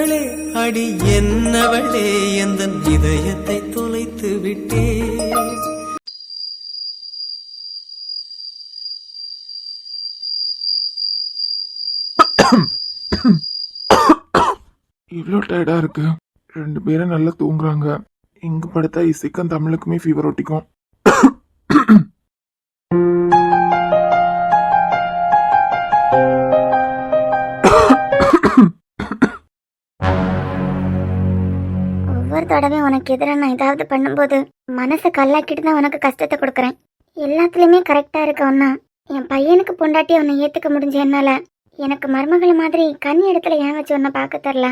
என்னவளே அடி என்னவளே எந்தன் இதயத்தை தொலைத்து விட்டே. இவ்வளோ டயர்டா இருக்கு. 2 பேரும் நல்லா தூங்குறாங்க. இங்க படுத்தா இசைக்கும் தமிழுக்குமே ஃபீவர் ஒட்டிக்கும். ஒவ்வொரு தடவையும் உனக்கு எதிராக நான் ஏதாவது பண்ணும்போது மனசை கல்லாக்கிட்டு தான் உனக்கு கஷ்டத்தை கொடுக்குறேன். எல்லாத்துலேயுமே கரெக்டாக இருக்கவன்னா என் பையனுக்கு பொண்டாட்டி உன்னை ஏற்றுக்க முடிஞ்ச என்னால எனக்கு மருமகள் மாதிரி கண் இடத்துல ஏன் வச்சு உன்னை பார்க்க தரல.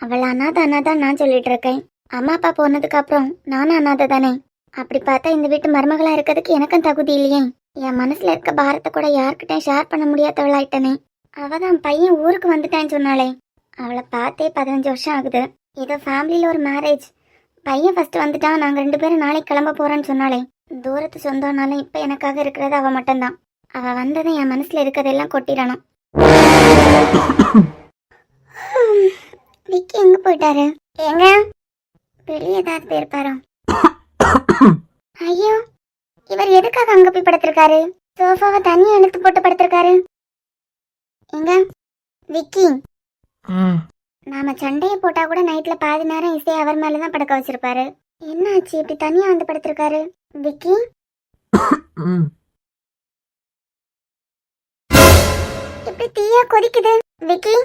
அவளை அனாதான் நான் சொல்லிட்டு இருக்கேன். அம்மா அப்பா போனதுக்கு அப்புறம் நானும் அனாதை தானே. அப்படி பார்த்தா இந்த வீட்டு மருமகளா இருக்கிறதுக்கு எனக்கும் தகுதி இல்லையே. என் மனசுல இருக்க பாரத்தை கூட யார்கிட்டையும் ஷேர் பண்ண முடியாதவளாயிட்டனே. அவதான் பையன் ஊருக்கு வந்துட்டான்னு சொன்னாலே. அவளை பார்த்தே 15 வருஷம் ஆகுது. ஏதோ ஃபேமிலியில ஒரு மேரேஜ். பையன் ஃபர்ஸ்ட் வந்துட்டான், நாங்க 2 பேரும் நாளைக்கு கிளம்ப போறோன்னு சொன்னாலே. தூரத்து சொந்தம்னாலும் இப்ப எனக்காக இருக்கிறது அவ மட்டும்தான். அவ வந்ததை என் மனசுல இருக்கிறதெல்லாம் கொட்டிடணும். விக்கி எங்க போயிட்டாரு? எங்க வெளியே ஏதாவது போயிருப்பாரோ? ஐயோ, இவர் எதுக்காக அங்க போய் படுத்திருக்காரு? சோஃபாவை தனியா இழுத்து போட்டு படுத்திருக்காரு. எங்க விக்கி? நாம சண்டையை போட்டா கூட நைட்ல பாதி நேரம் இசை அவர் மேலதான் படுக்க வச்சிருப்பாரு. என்ன ஆச்சு இப்படி தனியா வந்து படுத்திருக்காரு? விக்கி இப்படி தீயா கொதிக்குது. விக்கி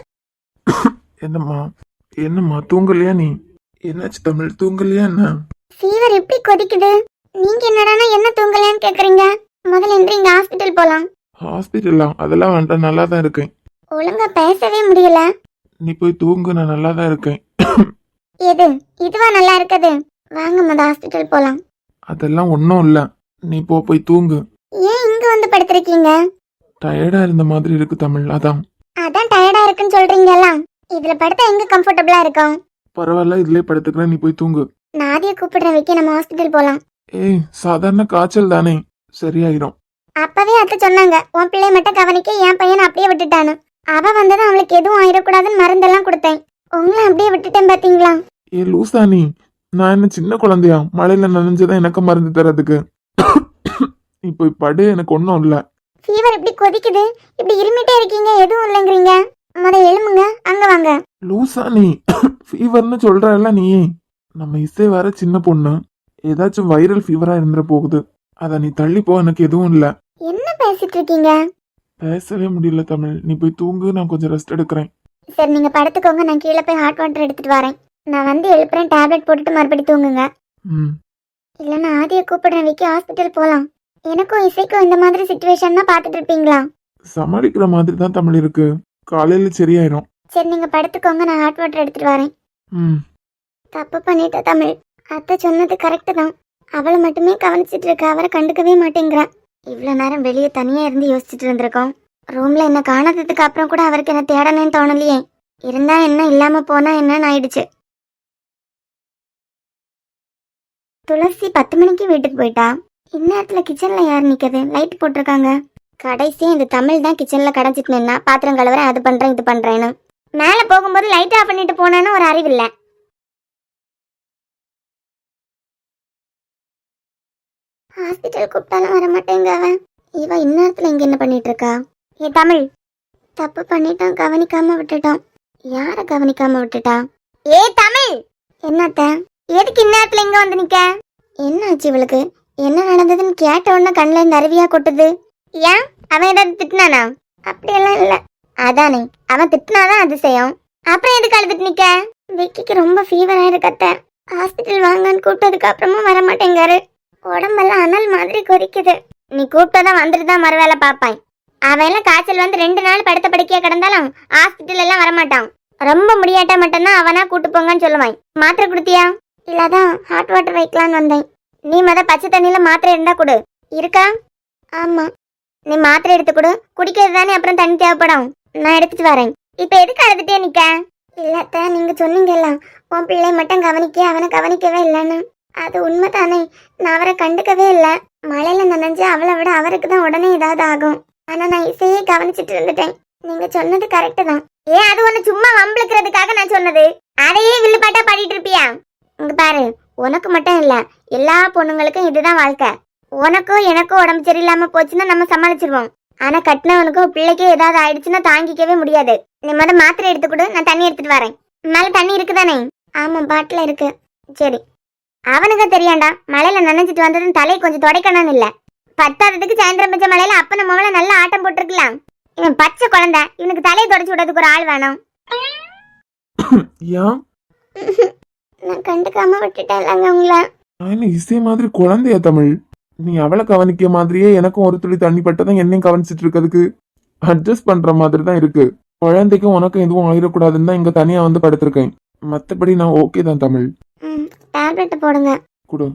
என்னம்மா தூங்கலையா நீ? என்னாச்சு தமிழ், தூங்கலையா என்ன? ஃபீவர் எப்படி கொதிக்குது? நீங்க என்னடானா என்ன தூங்கலையான்னு கேக்குறீங்க? முதல்ல இங்க ஹாஸ்பிடல் போலாம். ஹாஸ்பிடலா? அதெல்லாம் வேண்டாம், நல்லா தான் இருக்கேன். ஒழுங்கா பேசவே முடியல. நீ போய் தூங்கு, நான் நல்லா தான் இருக்கேன். இதுவா நல்லா இருக்குது? வாங்க முத ஹாஸ்பிடல் போலாம். அதெல்லாம் ஒன்றும் இல்லை, நீ போய் தூங்கு. ஏன் இங்க வந்து படுத்திருக்கீங்க? டயர்டா இருந்த மாதிரி இருக்கு தமிழ், அதான். அதான் டயர்டா இருக்குன்னு சொல்றீங்களா? இதுல படுத்தா எங்க கம்ஃபர்டபிளா இருக்கும்? பரவாயில்ல, இதுலயே படுத்துக்கிறேன், நீ போய் தூங்கு. நாதிய கூப்பிடுற வைக்க நம்ம ஹாஸ்பிடல் போலாம். ஏய், சாதாரண காய்ச்சல் தானே, சரியாயிரும். அப்பவே அத்தை சொன்னாங்க உன் பிள்ளை மட்டும் கவனிக்க, என் பையனை அப்படியே விட்டுட்டானு. அவ வந்ததும் அவளுக்கு எதுவும் ஆயிடக்கூடாதுன்னு மருந்தெல்லாம் கொடுத்தேன். உங்களை அப்படியே விட்டுட்டேன் பாத்தீங்களா? ஏ லூசா நீ, நான் என்ன சின்ன குழந்தையா மழையில நனைஞ்சுதான் எனக்கு மருந்து தரதுக்கு? நீ போய் படு, எனக்கு ஒன்றும் இல்லை. ஃபீவர் இப்படி கொதிக்குது, இப்படி இருமிட்டே இருக்கீங்க, எதுவும் இல்லைங்கிறீங்க. முத எழுமுங்க, அங்க வாங்க. லூசா நீ, ஃபீவர்னு சொல்றல நீ. நம்ம இசை வர சின்ன பொண்ணு, ஏதாச்சும் வைரல் ஃபீவரா இருந்துட போகுது. அத நீ தள்ளி போ, எனக்கு எதுவும் இல்ல. என்ன பேசிட்டு இருக்கீங்க? பேசவே முடியல தமிழ், நீ போய் தூங்கு, நான் கொஞ்சம் ரெஸ்ட் எடுக்கிறேன். சரி நீங்க படுத்துக்கோங்க, நான் கீழே போய் ஹாட் வாட்டர் எடுத்துட்டு வரேன். நான் வந்து எழுப்புறேன், டேப்லெட் போட்டுட்டு மறுபடியும் தூங்குங்க. இல்லைன்னா ஆதியை கூப்பிடுறேன், விக்கி ஹாஸ்பிட்டல் போலாம். எனக்கும் இசைக்கும் இந்த மாதிரி சிச்சுவேஷன் தான் பார்த்துட்டு இருப்பீங்களா? சமாளிக்கிற மாதிரி தான் தமிழ் இருக்கு, காலையில சரியாயிரும். சரி நீங்க படுத்துக்கோங்க, நான் ஹாட் வாட்டர் எடுத்துட்டு வரேன். தப்பு பண்ணிட்ட தமிழ். அத்தை சொன்னது கரெக்டு தான். அவளை மட்டுமே கவனிச்சிட்டு இருக்க, அவரை கண்டுக்கவே மாட்டேங்கிறா. இவ்வளவு நேரம் வெளியே தனியா இருந்து யோசிச்சுட்டு இருந்திருக்கோம். ரூம்ல என்ன காணதுக்கு அப்புறம் கூட அவருக்கு என்ன தேடணும்னு தோணலையே. இருந்தா என்ன, இல்லாம போனா என்னன்னு ஆயிடுச்சு. துளசி 10 மணிக்கு வீட்டுக்கு போயிட்டா. இந்நேரத்துல கிச்சன்ல யார் நிக்கிறது? லைட் போட்டிருக்காங்க. கடைசியா இந்த தமிழ் தான் கிச்சன்ல கடைஞ்சிட்டு நின்னா, பாத்திரம் கழுவுறேன், அது பண்றேன் இது பண்றேன்னு. மேல போகும்போது லைட் ஆஃப் பண்ணிட்டு போனான்னு ஒரு அறிவில்ல. ஹாஸ்பிட்டல் கூப்பிட்டாலும் வர மாட்டேங்க அவன். இவ இந்நேரத்துல இங்க என்ன பண்ணிட்டு இருக்கா? ஏ தமிழ், தப்பு பண்ணிட்டோம், கவனிக்காம விட்டுட்டோம். யார கவனிக்காம விட்டுட்டா? ஏ தமிழ், என்னத்த எதுக்கு இந்நேரத்துல இங்க வந்து நிக்க? என்ன ஆச்சு இவளுக்கு? என்ன நடந்ததுன்னு கேட்ட உடனே கண்ணுல இருந்து அருவியா கொட்டுது. ஏன் அவன் ஏதாவது திட்டினானா? அப்படியெல்லாம் இல்ல. அதானே, அவன் திட்டினாதான் அதிசயம். அப்புறம் எதுக்கு அழுதுட்டு நிக்க? விக்கிக்கு ரொம்ப ஃபீவர் ஆயிருக்கத்த. ஹாஸ்பிட்டல் வாங்கன்னு கூப்பிட்டதுக்கு அப்புறமா வர மாட்டேங்காரு. உடம்பெல்லாம் அனல் மாதிரி கொதிக்குது. நீ கூப்பிட்டதான் வந்துட்டு தான் மறுவேளை பாப்பான். அவன் எல்லாம் காய்ச்சல் வந்து 2 நாள் படுத்த படுக்கையா கிடந்தாலும் ஹாஸ்பிட்டல் எல்லாம் வரமாட்டான். ரொம்ப முடியாட்டா மட்டும்தான் அவனா கூட்டு போங்கன்னு சொல்லுவான். மாத்திரை கொடுத்தியா? இல்லாதான் ஹாட் வாட்டர் வைக்கலான்னு வந்தேன். நீ மத பச்சை தண்ணியில மாத்திரை இருந்தா கொடு. இருக்கா? ஆமா. நீ மாத்திரை எடுத்து கொடு, குடிக்கிறது தானே அப்புறம் தண்ணி தேவைப்படும். நான் எடுத்துட்டு வரேன். இப்ப எதுக்கு அழுதுட்டே நிக்க? இல்லத்த, நீங்க சொன்னீங்கல்ல உன் பிள்ளை மட்டும் கவனிக்க, அவனை கவனிக்கவே இல்லைன்னு. அது உண்மைதானே. நான் அவரை கண்டுக்கவே இல்லை. மழையில நனைஞ்சு அவளை விட அவருக்கு தான் உடனே ஏதாவது ஆகும். ஆனா நான் இசையே கவனிச்சிட்டு இருந்துட்டேன். நீங்க சொன்னது கரெக்டு தான். ஏன் அது ஒண்ணு சும்மா வம்பிழுக்கிறதுக்காக நான் சொன்னது. அதையே வில்லு பாட்டா பாடிட்டு இருப்பியா? இங்க பாரு, உனக்கு மட்டும் இல்ல, எல்லா பொண்ணுங்களுக்கும் இதுதான் வாழ்க்கை. உனக்கும் எனக்கும் உடம்பு சரியில்லாம போச்சுன்னா நம்ம சமாளிச்சிருவோம். ஆனா கட்டினவனுக்கும் பிள்ளைக்கு ஏதாவது ஆயிடுச்சுன்னா தாங்கிக்கவே முடியாது. நீ மாத்திரை எடுத்து கொடு, நான் தண்ணி எடுத்துட்டு வரேன். மேல தண்ணி இருக்குதானே? ஆமா, பாட்டில இருக்கு. சரி. அவனுக்கு தெரியாண்டா, மழையில நனைஞ்சிட்டு வந்ததுன்னு தலையை கொஞ்சம் துடைக்கணும்னு இல்ல. பத்தாததுக்கு சாயந்தரம் பச்சை மழையில அப்ப நம்ம மகளை நல்லா ஆட்டம் போட்டிருக்கலாம். இவன் பச்சை குழந்தை, இவனுக்கு தலையை தொடச்சு விடுறதுக்கு ஒரு ஆள் வேணும். ஏன் நான் கண்டுக்காம விட்டுட்டேன் உங்களை. நான் என்ன இசை மாதிரி குழந்தையா தமிழ்? நீ அவளை கவனிக்க மாதிரியே எனக்கும் ஒரு துளி தண்ணி பட்டதான் என்னையும் கவனிச்சிட்டு இருக்கிறதுக்கு அட்ஜஸ்ட் பண்ற மாதிரி தான் இருக்கு. குழந்தைக்கும் உனக்கும் எதுவும் ஆயிடக்கூடாதுன்னு தான் இங்க தனியா வந்து படுத்திருக்கேன். மத்தபடி நான் ஓகே தான் தமிழ். டேப்லெட் போடுங்க. கொடு.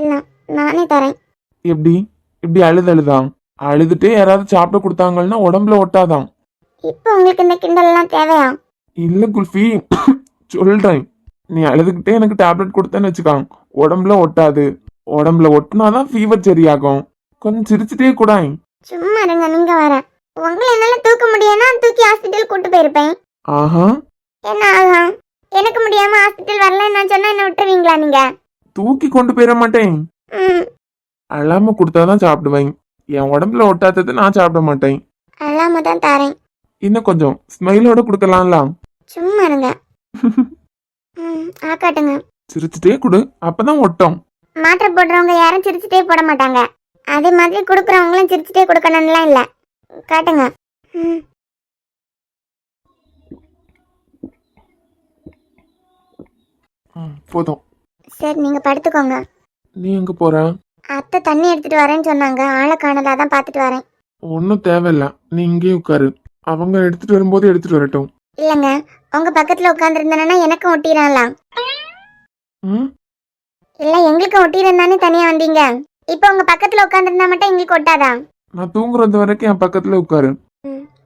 இல்ல, நானே தரேன். எப்படி இப்படி அழுதான்? அழுதுட்டே யாராவது சாப்பிட கொடுத்தாங்கன்னா உடம்புல ஒட்டாதான். இப்போ உங்களுக்கு இந்த கிண்டல் எல்லாம் தேவையா? இல்ல குல்ஃபி, சொல்றேன். நீ அழுதுகிட்டே எனக்கு டேப்லெட் கொடுத்தேன்னு வச்சுக்கான், உடம்புல ஒட்டாது. உடம்புல ஒட்டினாதான் ஃபீவர் சரியாகும். கொஞ்சம் சிரிச்சுட்டே கூடாய். சும்மா இருங்க, நீங்க வர. உங்களை என்னால தூக்க முடியும்னா தூக்கி ஹாஸ்பிட்டல் கூட்டு போயிருப்பேன். ஆஹா, என்ன ஆகும்? எனக்கு முடியாம ஹாஸ்பிட்டல் வரல நான் சொன்னா என்ன விட்டுருவீங்களா நீங்க? தூக்கி கொண்டு போயிட மாட்டேன். அழாம கொடுத்தாதான் சாப்பிடுவேன். என் உடம்புல ஒட்டாதது நான் சாப்பிட மாட்டேன். அழாம தான் தரேன். இன்னும் கொஞ்சம் ஸ்மைலோட கொடுக்கலாம்ல. சும்மா இருங்க. ஆக்காட்டுங்க. சிரிச்சுட்டே கொடு, அப்பதான் ஒட்டும். மாத்திரை போடுறவங்க யாரும் சிரிச்சுட்டே போட மாட்டாங்க. அதே மாதிரி கொடுக்குறவங்களும் சிரிச்சுட்டே கொடுக்கணும்லாம் இல்ல. காட்டுங்க. போதும். சரி, நீங்க படுத்துக்கோங்க. நீ எங்க போற? அத்தை தண்ணி எடுத்துட்டு வரேன்னு சொன்னாங்க, ஆளை காணலாதான் பாத்துட்டு வரேன். ஒன்னும் தேவையில்ல, நீ இங்கே உட்காரு. அவங்க எடுத்துட்டு வரும்போது எடுத்துட்டு வரட்டும். இல்லங்க, உங்க பக்கத்துல உட்கார்ந்து இருந்தேன்னா எனக்கும் ஒட்டிடலாம். இல்ல, எங்களுக்கும் ஒட்டிருந்தானே தனியா வந்தீங்க. இப்ப உங்க பக்கத்துல உட்கார்ந்து இருந்தா மட்டும் எங்களுக்கு ஒட்டாதா? நான் தூங்குறது வரைக்கும் என் பக்கத்துல உட்காரு.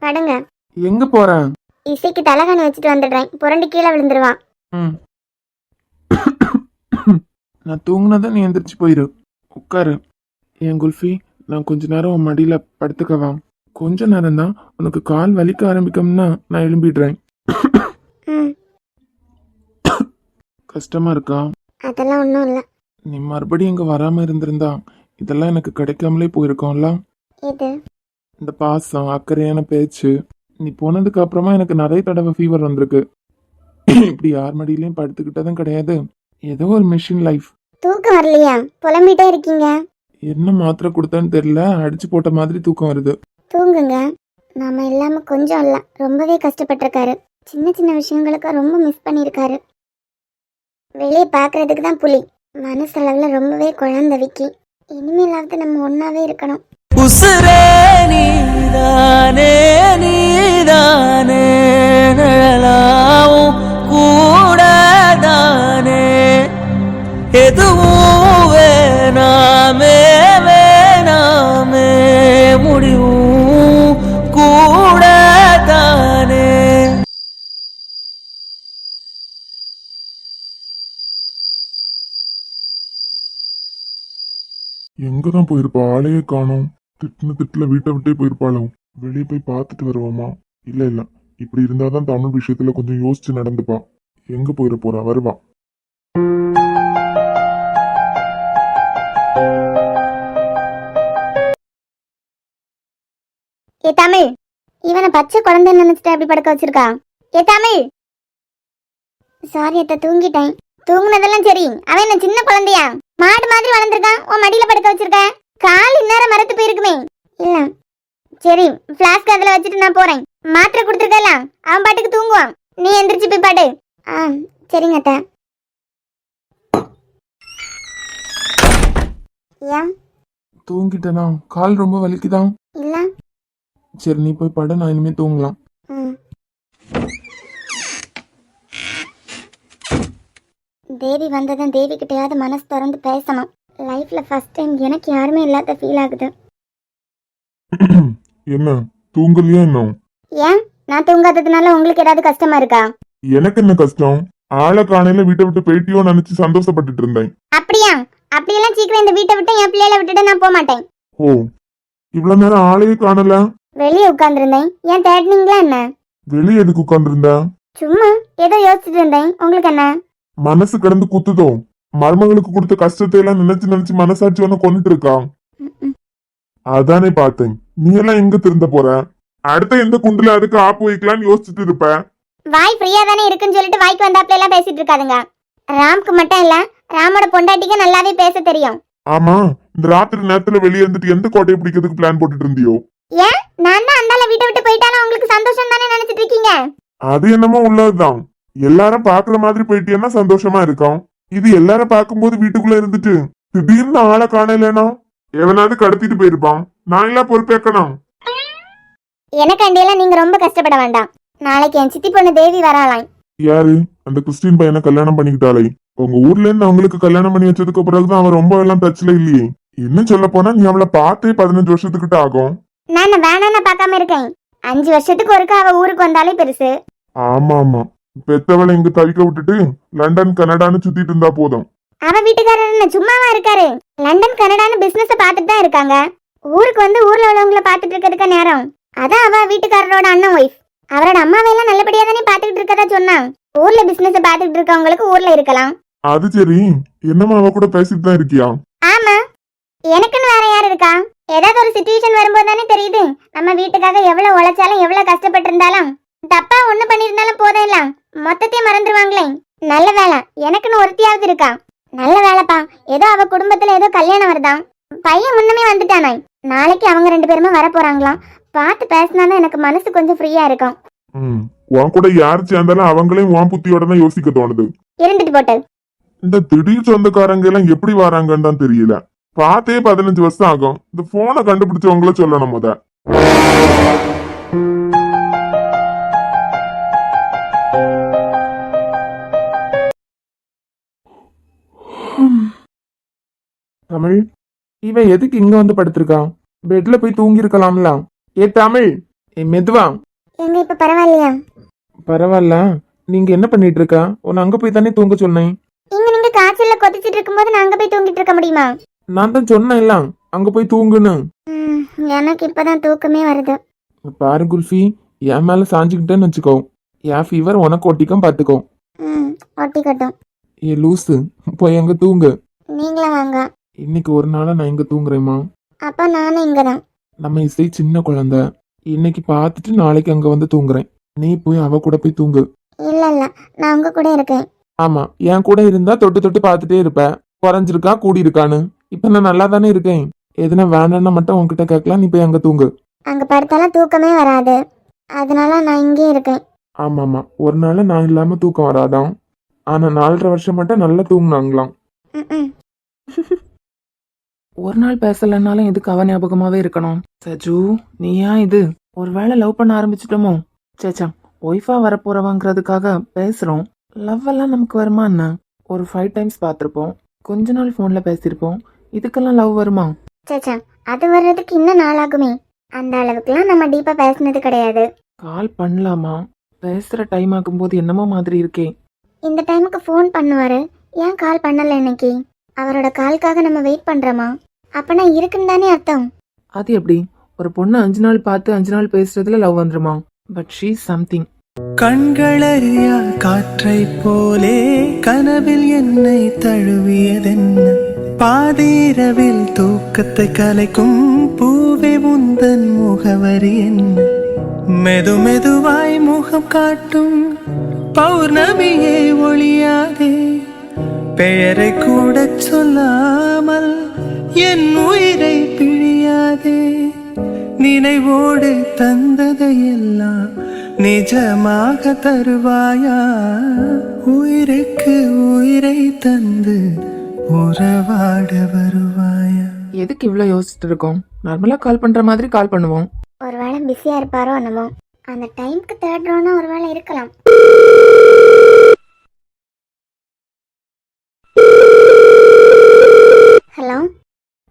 படுங்க. எங்க போறேன்? இசைக்கு தலகாணி வச்சுட்டு வந்துடுறேன், புரண்டு கீழே விழுந்துருவான். நான் தூங்குனதை நீ எந்திரிச்சு போயிரு. உட்காரு. என் குல்ஃபி, நான் கொஞ்ச நேரம் உன் மடியில படுத்துக்கவா? கொஞ்ச நேரம் தான். உனக்கு கால் வலிக்க ஆரம்பிக்கும்னா நான் எழும்பிடுறேன். கஷ்டமா இருக்கா? அதெல்லாம் ஒண்ணும் இல்ல. நீ மறுபடியும் இங்க வராம இருந்திருந்தா இதெல்லாம் எனக்கு கிடைக்காமலே போயிருக்கோம்ல. இது இந்த பாசம், அக்கறையான பேச்சு, நீ போனதுக்கு அப்புறமா எனக்கு நிறைய தடவை ஃபீவர் வந்திருக்கு. இப்படி யார் மடியிலையும் படுத்துக்கிட்டதும் கிடையாது. ஏதோ ஒரு மிஷின் லைஃப். தூக்கம் வரலையா? புலம்பிட்டே இருக்கீங்க. என்ன மாத்திரை கொடுத்தான்னு தெரியல, அடிச்சு போட்ட மாதிரி தூக்கம் வருது. தூங்குங்க. நாம இல்லாம கொஞ்சம் இல்ல, ரொம்பவே கஷ்டப்பட்டிருக்காரு. சின்ன சின்ன விஷயங்களுக்கு ரொம்ப மிஸ் பண்ணிருக்காரு. வெளியே பாக்குறதுக்கு தான் புலி, மனசளவுல ரொம்பவே குழந்தை விக்கி. இனிமேலாவது நம்ம ஒன்னாவே இருக்கணும். உசுரே நீதானே நீதானே, நிழலாவும் கூடதானே, எதுவும் வேணாமே வேணாமே, முடிவும் கூடதானே. எங்கதான் போயிருப்பா? ஆளையே காணோம். திட்டுல வீட்டை விட்டே போயிருப்பாளோ? வெளியே போய் பார்த்துட்டு வருவோமா? இல்ல இல்ல, இப்படி இருந்தாதான் தமிழ் விஷயத்துல கொஞ்சம் யோசிச்சு நடந்துப்பா. எங்க போயிட போறா? வருவா. ஏ தமிழ், இவனை பச்சை குழந்தைன்னு நினைச்சிட்டு அப்படி படுக்க வச்சிருக்கா? ஏ தமிழ். சாரி அத்தை, தூங்கிட்டேன். தூங்குனதெல்லாம் சரி, அவன் என்ன சின்ன குழந்தையா? மாடு மாதிரி வளர்ந்துருக்கான், உன் மடியில படுக்க வச்சிருக்க. கால் இந்நேரம் மரத்து போயிருக்குமே. இல்ல, சரி, பிளாஸ்க் அதுல வச்சுட்டு நான் போறேன். மாத்திரை கொடுத்துருக்கல, அவன் பாட்டுக்கு தூங்குவான். நீ எந்திரிச்சு போய் பாடு. சரிங்க அத்தை. ஏன் தூங்கிட்டேனா? கால் ரொம்ப வலிக்குதான்? இல்ல. சரி, நீ போய் படு, நான் இனிமே தூங்கலாம். தேவி வந்ததும் தேவி கிட்டையாவது மனசு திறந்து பேசணும். லைஃப்ல ஃபர்ஸ்ட் டைம் எனக்கு யாருமே இல்லாத ஃபீல் ஆகுது. என்ன தூங்கலையா? என்ன ஏன் நான் தூங்காததுனால உங்களுக்கு ஏதாவது கஷ்டமா இருக்கா? எனக்கு என்ன கஷ்டம்? ஆளை காணையில வீட்டை விட்டு போயிட்டியோ நினைச்சு சந்தோஷப்பட்டுட்டு இருந்தேன். அப்படியா? அப்படியெல்லாம் சீக்கிரம் இந்த வீட்டை விட்டு என் பிள்ளைகளை விட்டுட்டு நான் போக மாட்டேன். ஓ, இவ்வளவு நேரம் ஆளையே காணல. வெளியே உட்கார்ந்துருந்தேன். ஏன் தேடினீங்களா என்ன? வெளியே எதுக்கு உட்கார்ந்துருந்த? சும்மா ஏதோ யோசிச்சுட்டு இருந்தேன். உங்களுக்கு என்ன? மனசு கிடந்து குத்துதோ? மருமகளுக்கு கொடுத்த கஷ்டத்தை எல்லாம் நினைச்சு நினைச்சு மனசாட்சி ஒன்னு கொண்டுட்டு இருக்கான். ம்ம். அதானே பார்த்தேன். நீ எல்லாம் எங்க திருந்த போற? அடுத்த எந்த குண்டுல அதுக்கு ஆப்பு வைக்கலாம்னு யோசிச்சுட்டு இருப்ப. வாய் ஃப்ரீயா தானே இருக்குன்னு சொல்லிட்டு வாய்க்கு வந்தாப்புல எல்லாம் பேசிட்டு இருக்காதுங்க. ராம்க்கு மட்டும் இல்ல, ராமோட பொண்டாட்டிக்கு நல்லாவே பேச தெரியும். ஆமா, இந்த ராத்திரி நேரத்துல வெளியே இருந்துட்டு எந்த கோட்டையை பிடிக்கிறதுக்கு பிளான் போட்டுட்டு இருந்தியோ? ஏன் நான் தான் அந்தால வீட்டை விட்டு போயிட்டாலும் உங்களுக்கு சந்தோஷம் தானே நினைச்சிட்டு இருக்கீங்க? அது என்னமோ உள்ளதுதான். எல்லாரும் பாக்குற மாதிரி போயிட்டேன்னா சந்தோஷமா இருக்கும். இது எல்லாரும் பார்க்கும்போது வீட்டுக்குள்ள இருந்துட்டு திடீர்னு ஆளை காணலனா எவனாவது கடத்திட்டு போயிருப்பான். நான் எல்லாம் பொறுப்பேற்கணும். எனக்காண்டியெல்லாம் நீங்க ரொம்ப கஷ்டப்பட வேண்டாம். நாளைக்கு என் சித்தி பொண்ணு தேவி வராளாம். யாரு? அந்த கிறிஸ்டின் பையனை கல்யாணம் பண்ணிக்கிட்டாளே, உங்க ஊர்ல இருந்து அவங்களுக்கு கல்யாணம் பண்ணி வச்சதுக்கு பிறகுதான் அவன் ரொம்ப எல்லாம் டச்ல இல்லையே. என்ன சொல்ல போனா நீ அவளை பார்த்தே 15 வருஷத்துக்கிட்ட ஆகும். நான் வேணான்னு பார்க்காம இருக்கேன். 5 வருஷத்துக்கு ஒருக்கா அவ ஊருக்கு வந்தாலே பெருசு. ஆமா ஆமா, பெத்தவளை இங்க தவிக்க விட்டுட்டு லண்டன் கனடான்னு சுத்திட்டு இருந்தா போதும். அவ வீட்டுக்காரர் என்ன சும்மாவா இருக்காரு? லண்டன் கனடான்னு பிசினஸ் பார்த்துட்டு தான் இருக்காங்க. ஊருக்கு வந்து ஊர்ல உள்ளவங்களை பார்த்துட்டு இருக்கிறதுக்கு நேரம். அதான் அவ வீட்டுக்காரரோட அண்ணன் ஒய்ஃப். அவரோட அம்மாவையெல்லாம் நல்லபடியா தானே பார்த்துக்கிட்டு இருக்கதா சொன்னான். ஊர்ல பிசினஸ் பார்த்துக்கிட்டு இருக்கவங்களுக்கு ஊர்ல இருக்கலாம். அது சரி, என்னமா அவ கூட பேசிட்டு தான் இருக்கியா? ஆமா, எனக்குன்னு வேற யார் இருக்கா? ஏதாவது ஒரு சிச்சுவேஷன் வரும்போது தானே தெரியுது நம்ம வீட்டுக்காக எவ்வளவு உழைச்சாலும் எவ்வளவு கஷ்டப்பட்டு இருந்தாலும் தப்பா ஒண்ணு பண்ணிருந்தாலும் போதும் இல்ல மொத்தத்தையும் மறந்துடுவாங்களே. நல்ல வேலை எனக்குன்னு ஒருத்தியாவது இருக்கா. நல்ல வேலைப்பா. ஏதோ அவ குடும்பத்துல ஏதோ கல்யாணம் வருதான். பையன் முன்னமே வந்துட்டானாய். நாளைக்கு அவங்க 2 பேருமே வர போறாங்களாம். பார்த்து பேசினாதான் எனக்கு மனசு கொஞ்சம் ஃப்ரீயா இருக்கும். உன் கூட யார் சேர்ந்தாலும் அவங்களையும் உன் புத்தியோட தான் யோசிக்க தோணுது. இருந்துட்டு போட்டு. இந்த திடீர் சொந்தக்காரங்க எல்லாம் எப்படி வராங்கன்னு தான் தெரியல. பார்த்தே 15 வருஷம் ஆகும். இந்த போனை கண்டுபிடிச்சவங்கள சொல்லணும் முத. தமிழ், இவன் எதுக்கு இங்க வந்து படுத்திருக்கான்? பெட்ல போய் தூங்கி இருக்கலாம்ல. ஏ தமிழ், ஏ மெதுவா. எங்க இப்ப பரவாயில்லையா? பரவாயில்ல. நீங்க என்ன பண்ணிட்டு இருக்கா? உன்னை அங்க போய் தானே தூங்க சொன்னேன். நீங்க காய்ச்சல்ல கொதிச்சிட்டு இருக்கும்போது நான் அங்க போய் தூங்கிட்டு இருக்க முடியுமா? நான் தான் சொன்னேன்ல அங்க போய் தூங்குன்னு. எனக்கு இப்பதான் தூக்கமே வருது. பாரு குல்ஃபி, என் மேல சாஞ்சுக்கிட்டேன்னு வச்சுக்கோ. என் ஃபீவர் உனக்கு ஒட்டிக்கும் பாத்துக்கோ. ஒட்டிக்கட்டும். ஏ லூசு, போய் அங்க தூங்கு. நீங்களும் வாங்க. இன்னைக்கு ஒரு நாளா நான் இங்க தூங்குறேம்மா. அப்ப நானும் இங்கதான். நம்ம இசை சின்ன குழந்தை. இன்னைக்கு பார்த்துட்டு நாளைக்கு அங்க வந்து தூங்குறேன். நீ போய் அவ கூட போய் தூங்கு. இல்ல நான் உங்க கூட இருக்கேன். ஆமா, என் கூட இருந்தா தொட்டு தொட்டு பார்த்துட்டே இருப்ப. குறைஞ்சிருக்கா கூடி இருக்கான்னு. இப்ப நான் நல்லா தானே இருக்கேன். எதுனா வேணும்னா மட்டும் உன்கிட்ட கேட்கலாம். நீ போய் அங்க தூங்கு. அங்க படுத்தாலும் தூக்கமே வராது. அதனால நான் இங்கே இருக்கேன். ஆமாமா, ஒரு நாள் நான் இல்லாம தூக்கம் வராதான். ஆனா 4.5 வருஷம் மட்டும் நல்லா தூங்குனாங்களாம். ஒரு நாள் பேசலன்னாலும் எதுக்கு அவ ஞாபகமாவே இருக்கணும்? சஜு, நீயா இது? ஒருவேளை லவ் பண்ண ஆரம்பிச்சிட்டோமோ? சேச்சா, ஒய்ஃபா வரப்போறவங்கிறதுக்காக பேசுறோம். லவ் எல்லாம் நமக்கு வருமா என்ன? ஒரு 5 டைம்ஸ் பார்த்திருப்போம். கொஞ்ச நாள் போன்ல பேசியிருப்போம். இதுக்கெல்லாம் லவ் வருமா? சேச்சா, அது வர்றதுக்கு இன்னும் நாளாகுமே. அந்த அளவுக்குலாம் நம்ம டீப்பா பேசினது கிடையாது. கால் பண்ணலாமா? பேசுற டைம் ஆகும்போது என்னமோ மாதிரி இருக்கே. இந்த டைமுக்கு ஃபோன் பண்ணுவாரு. ஏன் கால் பண்ணல இன்னைக்கு? அவரோட கால்காக நம்ம வெயிட் பண்றோமா? அப்பனா இருக்குன்னு தானே அர்த்தம். அது எப்படி? ஒரு பொண்ணு 5 நாள் பார்த்து 5 நாள் பேசுறதுல லவ் வந்துருமா? But she something. கண்களறியா காற்றை போலே கனவில் என்னை தழுவியதென்ன? பாதிரவில் தூக்கத்தை கலைக்கும் பூவே உந்தன் முகவரி என்ன? மெது மெதுவாய் முகம் காட்டும் பௌர்ணமியே ஒளியாதே. பெயரை கூட சொல்லாமல் என் உயிரை பிழியாதே. நினைவோடு தந்ததையெல்லாம் நிஜமாக தருவாயா? உயிருக்கு உயிரை தந்து உறவாட வருவாயா? எதுக்கு இவ்ளோ யோசிச்சுட்டு இருக்கோம்? நார்மலா கால் பண்ற மாதிரி கால் பண்ணுவோம். ஒருவேளை பிஸியா இருப்பாரோ என்னமோ. அந்த டைம்க்கு தேடுறோன்னா ஒருவேளை இருக்கலாம். ஹலோ,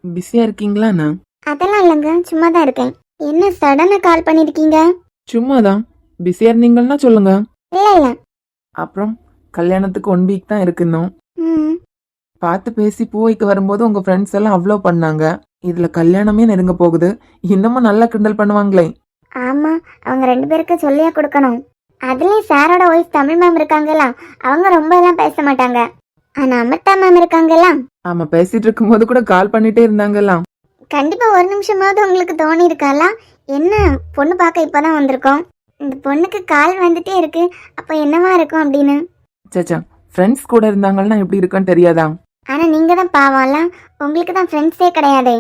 பிஸியா இருக்கீங்களா என்ன? அதெல்லாம் இல்லைங்க, சும்மா தான் இருக்கேன். என்ன சடனா கால் பண்ணிருக்கீங்க? சும்மாதான். பிஸியா இருந்தீங்கன்னா சொல்லுங்க. இல்ல. அப்புறம் கல்யாணத்துக்கு 1 வீக் தான் இருக்கு இன்னும். ம். பார்த்து பேசி பூ வைக்க வரும்போது உங்க ஃப்ரெண்ட்ஸ் எல்லாம் அவ்வளோ பண்ணாங்க. இதுல கல்யாணமே நெருங்க போகுது. இன்னமும் நல்லா கிண்டல் பண்ணுவாங்களே. ஆமா, அவங்க 2 பேருக்கு சொல்லியா கொடுக்கணும். அதுலயும் சாரோட ஒய்ஃப் தமிழ் மேம் இருக்காங்கல்ல, அவங்க ரொம்ப எல்லாம் பேச மாட்டாங்க. ஆனா அமிர்தா மேம் இருக்காங்கல்ல, ஆமா, பேசிட்டு இருக்கும்போது கூட கால் பண்ணிட்டே இருந்தாங்கல்லாம். கண்டிப்பா ஒரு நிமிஷமாவது உங்களுக்கு தோணி இருக்கால, என்ன பொண்ணு பார்க்க இப்பதான் வந்திருக்கோம், இந்த பொண்ணுக்கு கால் வந்துட்டே இருக்கு, அப்ப என்னவா இருக்கும் அப்படின்னு. சேச்சா, ஃப்ரெண்ட்ஸ் கூட இருந்தாங்கன்னா எப்படி இருக்குன்னு தெரியாதா? ஆனா நீங்க தான் பாவம்ல, உங்களுக்கு தான் ஃப்ரெண்ட்ஸே கிடையாதே.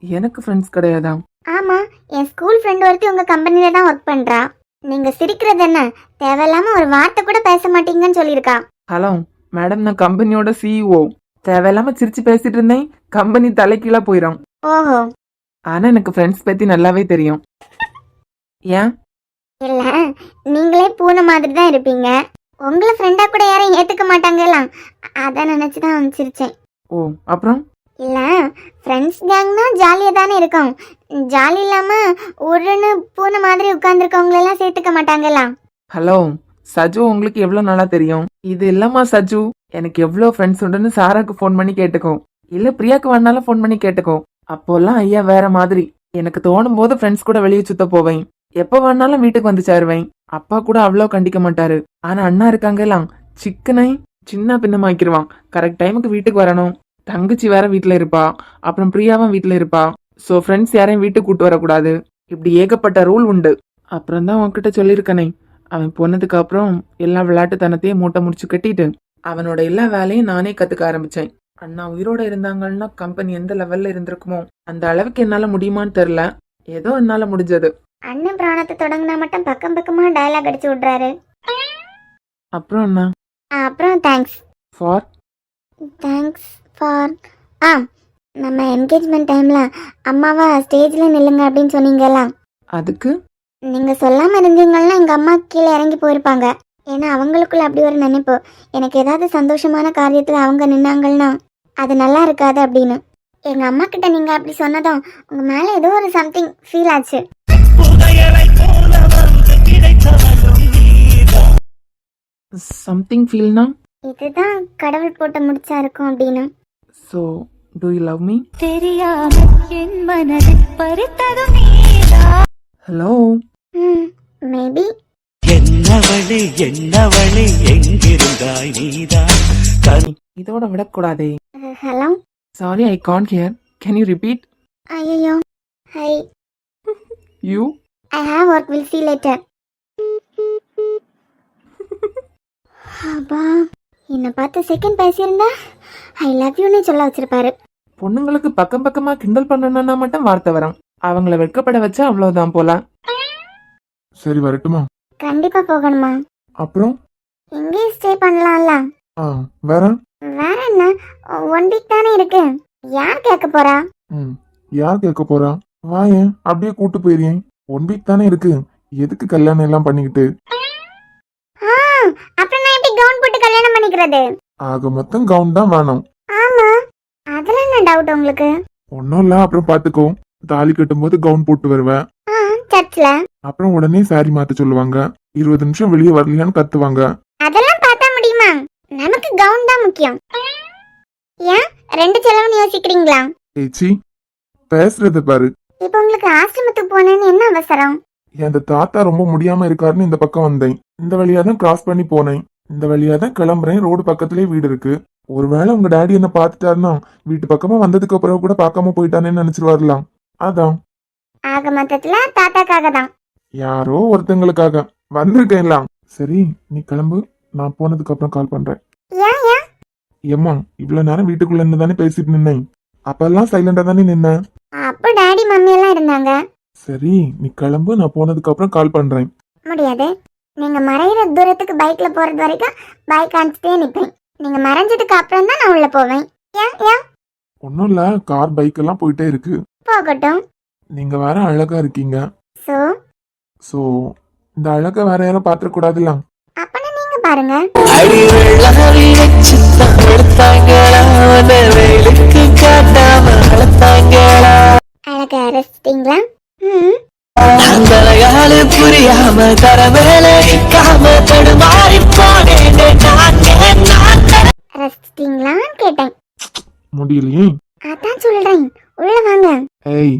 எனக்கு ஃப்ரெண்ட்ஸ் கிடையாதா? ஆமா, என் ஸ்கூல் ஃப்ரெண்ட் ஒருத்தி உங்க கம்பெனில தான் ஒர்க் பண்றா. நீங்க சிரிக்கிறது என்ன, தேவையில்லாம ஒரு வார்த்தை கூட பேச மாட்டீங்கன்னு சொல்லியிருக்கா. ஹலோ மேடம், நான் கம்பெனியோட சிஇஓ. தேவையில்லாம சிரிச்சு பேசிட்டு இருந்தேன், கம்பெனி தலைக்கீழா போயிடும். ஓஹோ. ஆனா எனக்கு ஃப்ரெண்ட்ஸ் பத்தி நல்லாவே தெரியும். ஏன்? இல்ல, நீங்களே பூனை மாதிரி தான் இருப்பீங்க, உங்களை ஃப்ரெண்டா கூட யாரும் ஏத்துக்க மாட்டாங்கல்ல, அத நினைச்சுதான் சிரிச்சேன். ஓ, அப்புறம்? இல்ல, ஃப்ரெண்ட்ஸ் கேங்னா ஜாலியா தானே இருக்கும், ஜாலி இல்லாம ஒருன்னு பூனை மாதிரி உட்கார்ந்துருக்கவங்களெல்லாம் சேர்த்துக்க மாட்டாங்கல்ல. ஹலோ சஜு, உங்களுக்கு எவ்வளவு நாளா தெரியும்? இது இல்லம்மா சஜு, எனக்கு எவ்வளவு ஃப்ரெண்ட்ஸ் உண்டுன்னு சாராக்கு ஃபோன் பண்ணி கேட்டுக்கோ, இல்ல பிரியாக்கு வேணாலும் ஃபோன் பண்ணி கேட்டுக்கோ. அப்போல்லாம் ஐயா வேற மாதிரி. எனக்கு தோணும் போது ஃப்ரெண்ட்ஸ் கூட வெளியே சுத்த போவேன், எப்ப வேணாலும் வீட்டுக்கு வந்து சேருவேன். அப்பா கூட அவ்வளோ கண்டிக்க மாட்டாரு. ஆனா அண்ணா இருக்காங்கலாம், சிக்கனை சின்ன பின்னமாக்கிடுவான். கரெக்ட் டைமுக்கு வீட்டுக்கு வரணும். தங்கச்சி வேற வீட்டுல இருப்பா, அப்புறம் பிரியாவும் வீட்டுல இருப்பா. சோ ஃப்ரெண்ட்ஸ் யாரையும் வீட்டுக்கு கூட்டு வரக்கூடாது. இப்படி ஏகப்பட்ட ரூல் உண்டு. அப்புறம் தான் உன்கிட்ட சொல்லியிருக்கனே, அவன் போனதுக்கு அப்புறம் எல்லா விளையாட்டுத்தனத்தையும் மூட்டை முடிச்சு கட்டிட்டு அவனோட எல்லா வேலையும் நானே கத்துக்க ஆரம்பிச்சேன். அண்ணா உயிரோட இருந்தாங்கன்னா கம்பெனி எந்த லெவல்ல இருந்திருக்குமோ அந்த அளவுக்கு என்னால முடியுமான்னு தெரியல, ஏதோ என்னால முடிஞ்சது. அண்ணன் பிராணத்தை தொடங்கினா மட்டும் பக்கம் பக்கமா டயலாக் அடிச்சு விடுறாரு. அப்புறம் என்ன? அப்புறம் தேங்க்ஸ் ஃபார் ஃபார் நம்ம என்கேஜ்மெண்ட் டைம்ல அம்மாவா ஸ்டேஜ்ல நில்லுங்க அப்படின்னு சொன்னீங்கல்ல, அதுக்கு நீங்க சொல்லாம இருந்தீங்கன்னா எங்க அம்மா கீழே இறங்கி போயிருப்பாங்க. ஏன்னா அவங்களுக்குள்ள அப்படி ஒரு நினைப்பு, எனக்கு ஏதாவது சந்தோஷமான காரியத்துல அவங்க நின்னாங்கன்னா அது நல்லா இருக்காது அப்படின்னு. எங்க அம்மா கிட்ட நீங்க அப்படி சொன்னதும் உங்க மேல ஏதோ ஒரு சம்திங் ஃபீல் ஆச்சு. சம்திங் ஃபீல்னா? இதுதான் கடவுள் போட்ட முடிச்சா இருக்கும் அப்படின்னு. So do you love me? தெரியாமல் என் மனதை பறித்ததும் நீதான். ஹலோ. மேபி. என்னவளே எங்கிருந்தாய் நீதான். இதோட விடக்கூடாதே. Hello. Sorry, I can't hear. Can you repeat? ஐயோ. Hi. You? I have work, will see later. அப்பா, என்னை பார்த்து செகண்ட் பேசியிருந்தா ஐ லவ் யூன்னு சொல்ல வச்சிருப்பாரு. பொண்ணுங்களுக்கு பக்கம் பக்கமா கிண்டல் பண்ணணும்னா மட்டும் வார்த்தை வரும், அவங்கள வெட்கப்பட வச்சா அவ்வளவுதான் போல. சரி வரட்டுமா? கண்டிப்பா போகணுமா? அப்புறம் எங்கேயே ஸ்டே பண்ணலாம்ல. வேற வேற என்ன, 1 வீக் தானே இருக்கு, யார் கேட்க போறா? யார் கேட்க போறா? வாயேன், அப்படியே கூட்டு போயிருக்கேன். 1 வீக் தானே இருக்கு, எதுக்கு கல்யாணம் எல்லாம் பண்ணிக்கிட்டு? அப்புறம் நான் எப்படி கவுன் போட்டு கல்யாணம் பண்ணிக்கிறது? ஆக மொத்தம் கவுன் தான் வேணும். ஆமா, அதுல என்ன டவுட் உங்களுக்கு? ஒன்னும் இல்ல, அப்புறம் பாத்துக்கோ. தாலி கட்டும் போது கவுன் போட்டு வருவேன், சர்ச்ல. அப்புறம் உடனே சாரி மாத்த சொல்லுவாங்க, 20 நிமிஷம் வெளியே வரலையான்னு கத்துவாங்க. அதெல்லாம் பார்த்தா முடியுமா? நமக்கு கவுன் தான் முக்கியம். ஏன் 2 செலவுன்னு யோசிக்கிறீங்களா? ஏச்சி, பேசுறத பாரு. இப்போ உங்களுக்கு ஆசிரமத்துக்கு போனேன்னு என்ன அவசரம்? என் தாத்தா ரொம்ப முடியாம இருக்காருன்னு இந்த பக்கம் வந்தேன். இந்த வழியா தான் கிராஸ் பண்ணி போனேன், இந்த வழியா தான் கிளம்புறேன். ரோடு பக்கத்திலே வீடு இருக்கு. ஒருவேளை உங்க டாடி என்ன பாத்துட்டாருன்னா வீட்டு பக்கமா வந்ததுக்கு அப்புறம் கூட பார்க்காம போயிட்டானேன்னு நினைச்சிருவாருலாம். அதான். ஆக மொத்தத்துல தாத்தாக்காக தான். யாரோ ஒருத்தங்களுக்காக வந்திருக்கேன்லாம். சரி, நீ கிளம்பு, நான் போனதுக்கு அப்புறம் கால் பண்றேன். ஏன் ஏன்? ஏம்மா, இவ்வளவு நேரம் வீட்டுக்குள்ள இருந்து தானே பேசிட்டு நின்னேன், அப்பெல்லாம் சைலண்டா தானே நின்ன. அப்போ டாடி மம்மி எல்லாம் இருந்தாங்க. சரி, நீ கிளம்பு, நான் போனதுக்கு அப்புறம் கால் பண்றேன். முடியாது, நீங்க மறையிற தூரத்துக்கு பைக்ல போறது வரைக்கும் பைக் அனுப்பிச்சிட்டே நிப்பேன். நீங்க மறைஞ்சதுக்கு அப்புறம் தான் நான் உள்ள போவேன். ஏன் ஏன்? ஒன்னும் இல்ல, கார் பைக் எல்லாம் போயிட்டே இருக்கு. போகட்டும். நீங்க வேற அழகா இருக்கீங்க. சோ சோ இந்த அழகை வேற யாரும் பாத்திர கூடாதுலாம். அப்பனா நீங்க பாருங்க. அழகா ரசிச்சிட்டீங்களா? புரியாம தரவேல தடுமாறி ரசிச்சிட்டீங்களான்னு கேட்டேன். முடியலையே. அதான் சொல்றேன், உள்ள வாங்க. ஏய்,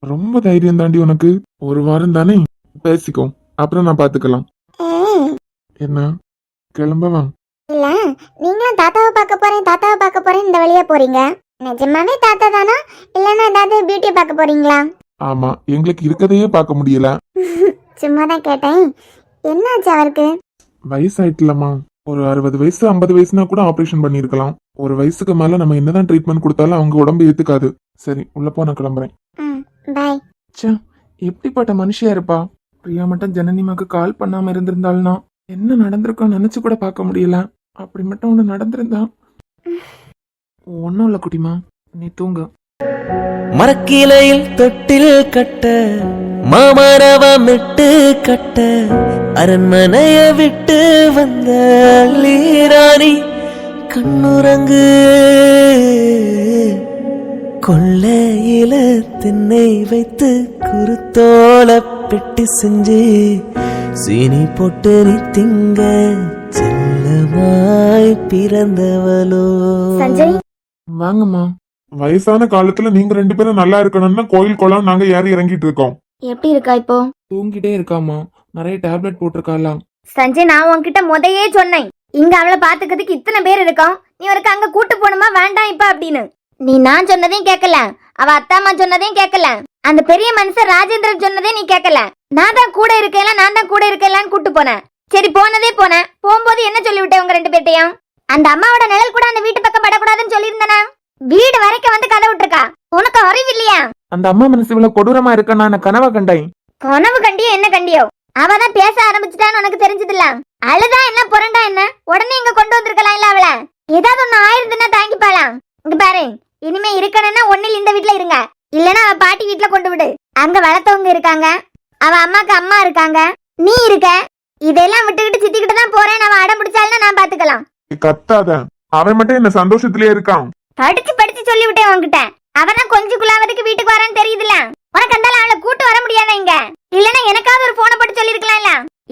ரொம்ப தைரியம் தாண்டி உனக்கு. ஒரு வாரம் தானே, பேசிக்கோ. அப்புறம் நான் பாத்துக்கலாம். ஏய், என்ன கிளம்பவா? இல்ல நீங்களும் தாத்தாவை பார்க்க போறேன் இந்த வழியா போறீங்க. நிஜமாவே தாத்தா தானா இல்லன்னா ஏதாவது பியூட்டி பார்க்க போறீங்களா? ஆமா, எங்களுக்கு இருக்கதையே பார்க்க முடியல. சும்மா தான் கேட்டேன். என்னாச்சு அவருக்கு? வயசாயிட்டுலமா, ஒரு 60 வயசு 50 வயசுனா கூட ஆபரேஷன் பண்ணிருக்கலாம். ஒரு வயசுக்கு மேல நம்ம என்னதான் ட்ரீட்மெண்ட் கொடுத்தாலும் அவங்க உடம்பு ஏத்துக்காது. சரி உள்ள போ, நான் கிளம்புறேன். பாய். ச்சே, எப்படிப்பட்ட மனுஷியா இருப்பா. பிரியா மட்டும் ஜனனிமாக்கு கால் பண்ணாம இருந்திருந்தாள்னா என்ன நடந்திருக்கோம் நினைச்சு கூட பார்க்க முடியல. அப்படி மட்டும் ஒண்ணு நடந்திருந்தா. ஒன்னும் இல்ல குட்டிமா, நீ தூங்கு. மரக்கிளையில் தொட்டில் கட்ட மாமரவமிட்டு கட்ட அரண்மனைய விட்டு வந்த லீராணி கண்ணுறங்கு கொள்ளையில திண்ணை வைத்து குருத்தோல பெட்டி செஞ்சு சீனி போட்டு நீ திங்க செல்லமாய் பிறந்தவளோ. சஞ்சய், வாங்கம்மா. வயசான காலத்துல நீங்க 2 பேரும் நல்லா இருக்கணும்னு கோயில் குளம் நாங்க ஏறி இறங்கிட்டு இருக்கோம். எப்படி இருக்கா இப்போ? தூங்கிட்டே இருக்காமா, நிறைய டேப்லெட் போட்டிருக்காலாம். சஞ்சய், நான் உன்கிட்ட முதையே சொன்னேன், இங்க அவளை பாத்துக்கிறதுக்கு இத்தனை பேர் இருக்கோம், நீ அவருக்கு அங்க கூட்டு போகணுமா வேண்டாம் இப்ப அப்படின்னு. நீ நான் சொன்னதையும் கேட்கல, அவ அத்தாம்மா சொன்னதையும் கேட்கல, அந்த பெரிய மனுஷன் ராஜேந்திரன் சொன்னதே நீ கேட்கல. நான் தான் கூட இருக்கலான்னு கூட்டு போனேன். சரி போனதே போனேன். போகும்போது என்ன சொல்லிவிட்டேன் உங்க 2 பேர்ட்டையும்? அந்த அம்மாவோட நிழல் கூட அந்த வீட்டு பக்கம் படக்கூடாதுன்னு சொல்லியிருந்தனா? வீடு வரைக்கும் வந்து கதை விட்டுருக்கா. உனக்கு அறிவு இல்லையா? அந்த அம்மா மனசு இவ்வளவு கொடூரமா இருக்க நான் கனவா கண்டேன். கனவு கண்டியோ என்ன கண்டியோ, அவதான் பேச ஆரம்பிச்சுட்டான்னு உனக்கு தெரிஞ்சதில்ல. அழுதா என்ன புரண்டா என்ன, உடனே இங்க கொண்டு வந்திருக்கலாம் இல்ல அவள. ஏதாவது ஒண்ணு ஆயிருந்துன்னா தாங்கிப்பாளாம். இங்க பாரு, இனிமே இருக்கணும்னா ஒண்ணில் இந்த வீட்டுல இருங்க, இல்லனா அவ பாட்டி வீட்டுல கொண்டு விடு. அங்க வளர்த்தவங்க இருக்காங்க, அவ அம்மாக்கு அம்மா இருக்காங்க, நீ இருக்க. இதெல்லாம் விட்டுக்கிட்டு சித்திக்கிட்டு தான் போறேன் அவன் அடம் பிடிச்சாலும் நான் பாத்துக்கலாம். கத்தாத, அவன் மட்டும் என்ன சந்தோஷத்திலே இருக்கான். படிச்சு சொல்லி விட்டேன் உன்கிட்ட. அவதான் கொஞ்சம் குலாவதுக்கு வீட்டுக்கு வரான்னு தெரியுதுல. உனக்கு அந்த அவளை கூட்டு வர முடியாத இங்க, இல்லனா எனக்காவது ஒரு போனை போட்டு சொல்லிருக்கலாம்ல.